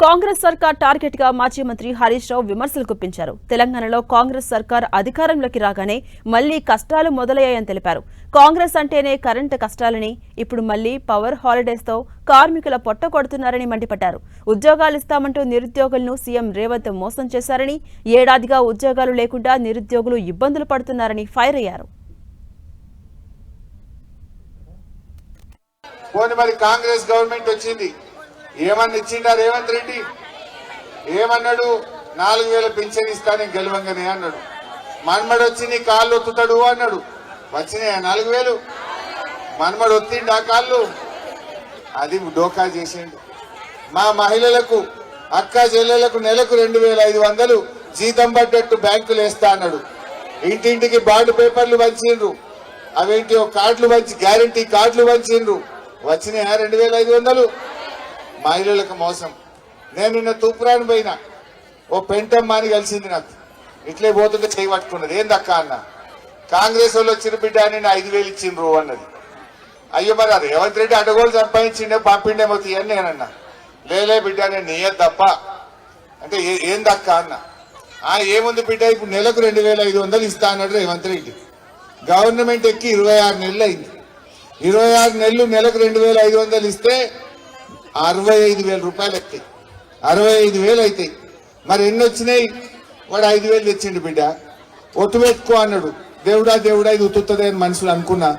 కాంగ్రెస్ సర్కార్ టార్గెట్ గా మాజీ మంత్రి హరీష్ రావు విమర్శలు గుప్పించారు. తెలంగాణలో కాంగ్రెస్ సర్కార్ అధికారంలోకి రాగానే మళ్లీ కష్టాలు మొదలయ్యాయని తెలిపారు. కాంగ్రెస్ అంటేనే కరెంటు కష్టాలని, ఇప్పుడు మళ్లీ పవర్ హాలిడేస్ తో కార్మికుల పొట్ట కొడుతున్నారని మండిపడ్డారు. ఉద్యోగాలు ఇస్తామంటూ నిరుద్యోగులను సీఎం రేవంత్ మోసం చేశారని, ఏడాదిగా ఉద్యోగాలు లేకుండా నిరుద్యోగులు ఇబ్బందులు పడుతున్నారని ఫైర్ అయ్యారు. కాంగ్రెస్ గవర్నమెంట్ వచ్చింది, ఏమన్నా ఇచ్చిండా రేవంత్ రెడ్డి? ఏమన్నాడు? 4000 పింఛన్ ఇస్తాను గెలవంగానే అన్నాడు. మన్మడు వచ్చి నీ కాళ్ళు ఒత్తుతాడు అన్నాడు. వచ్చినాయా 4000? మన్మడు ఒత్తిండా కాళ్ళు? అది డోకా చేసిండు. మా మహిళలకు, అక్క చెల్లెలకు నెలకు 2500 జీతం పడ్డట్టు బ్యాంకులు వేస్తా అన్నాడు. ఇంటింటికి బాండ్ పేపర్లు పంచిండ్రు. అవేంటి కార్డులు పంచి, గ్యారంటీ కార్డులు పంచిండ్రు. వచ్చినాయా 2500? మహిళలకు మోసం. నేను నిన్న తూపురాని పోయినా, ఓ పెంటమ్మ అని కలిసింది. నాకు ఇట్లే పోతుంటే చేయి పట్టుకున్నది. ఏందక్క అన్న, కాంగ్రెస్ వాళ్ళు వచ్చిన బిడ్డ అని 5000 ఇచ్చిండ్రు అన్నది. అయ్యో మరి రేవంత్ రెడ్డి అడగోలు సంపాదించిండే పంపిండేమో తీయని నేనన్నా. లేలే బిడ్డ నేను నీయదు తప్ప అంటే ఏందక్క అన్న. ఏముంది బిడ్డ, ఇప్పుడు నెలకు 2500 ఇస్తా అన్నాడు రేవంత్ రెడ్డి. గవర్నమెంట్ ఎక్కి 26 నెలలు అయింది. 26 నెలలు నెలకు 2500 ఇస్తే 65,000 రూపాయలు ఎక్కాయి. 65,000 అవుతాయి. మరి ఎన్ని వచ్చినాయి? వాడు 5,000 తెచ్చిండు బిడ్డ. ఒట్టు పెట్టుకో అన్నాడు. దేవుడా దేవుడా ఇది ఉత్తుతుంది అని మనుషులు అనుకున్నా.